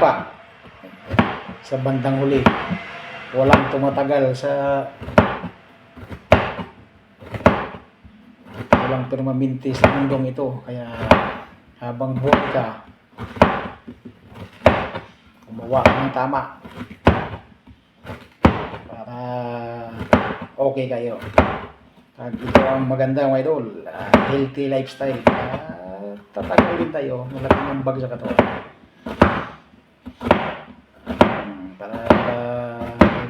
pa sa bandang huli. Walang tumatagal sa walang permanente sa mundong ito. Kaya habang buhay ka, gumawa ka ng tama para okay kayo. At ito ang maganda mga idol, healthy lifestyle. Tatagal din tayo, malaking ambag sa katawan. Para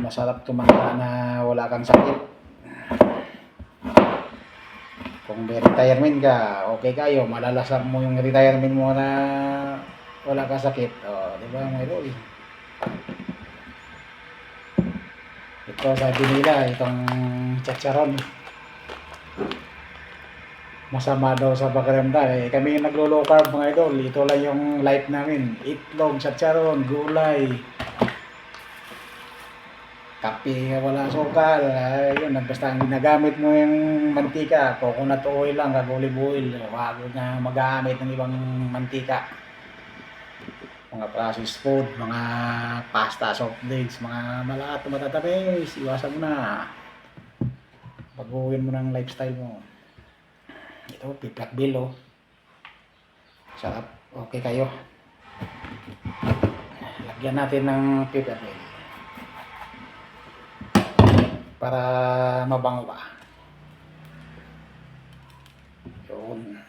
masarap tumanda na wala kang sakit. Kung may retirement ka, okay kayo, malalasap mo yung retirement mo na wala kang sakit. Di ba mga idol? Ito sabi nila, itong chicharon, masama daw sa pakiramdam. Kami yung naglo-low carb mga idol, ito lang yung life namin. Itlog, chicharon, gulay, kape, wala sukal. Yun, basta ang ginagamit mo yung mantika, coconut oil lang, olive oil. Wag na magamit ng ibang mantika. Mga processed food, mga pasta, soft drinks, mga malahat na matatamis, iwasan mo na. Baguhin mo ng lifestyle mo. Ito, piplak bill, sarap, okay kayo. Lagyan natin ng piplak bill para mabango pa. Yun.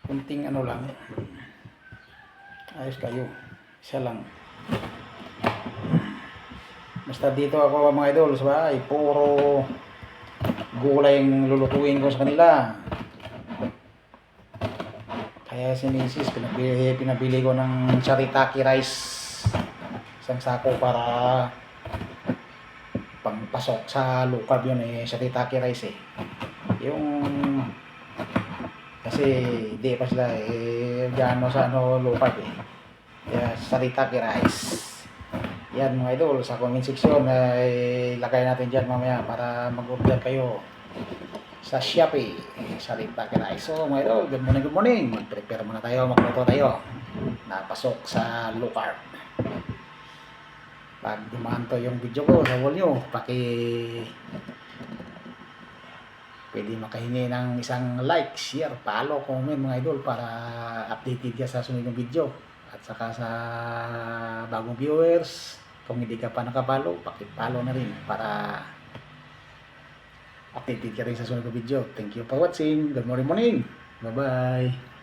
Kunting ano lang, ayos kayo, isa lang. Basta dito ako mga idol sa bahay, puro gulay yung lulutuin ko sa kanila. Kaya si Mrs. pinabili ko ng charitaki rice, isang sako para pangpasok sa low carb yun charitaki rice yung kasi di pa sila gano sa low carb kaya charitaki rice yan mga idol. Sa comment section lagay natin dyan mamaya para mag-order kayo sa Shopee charitaki rice. So mga idol, good morning, mag-prepare muna tayo, magluto tayo, napasok sa low carb. Pag dumanto yung video ko sa wall nyo, pwede makahingi ng isang like, share, follow, comment mga idol para updated ka sa sunod ng video. At saka sa bagong viewers, kung hindi ka pa nakapollow, paki-follow na rin para updated ka rin sa sunod ng video. Thank you for watching. Good morning. Bye bye.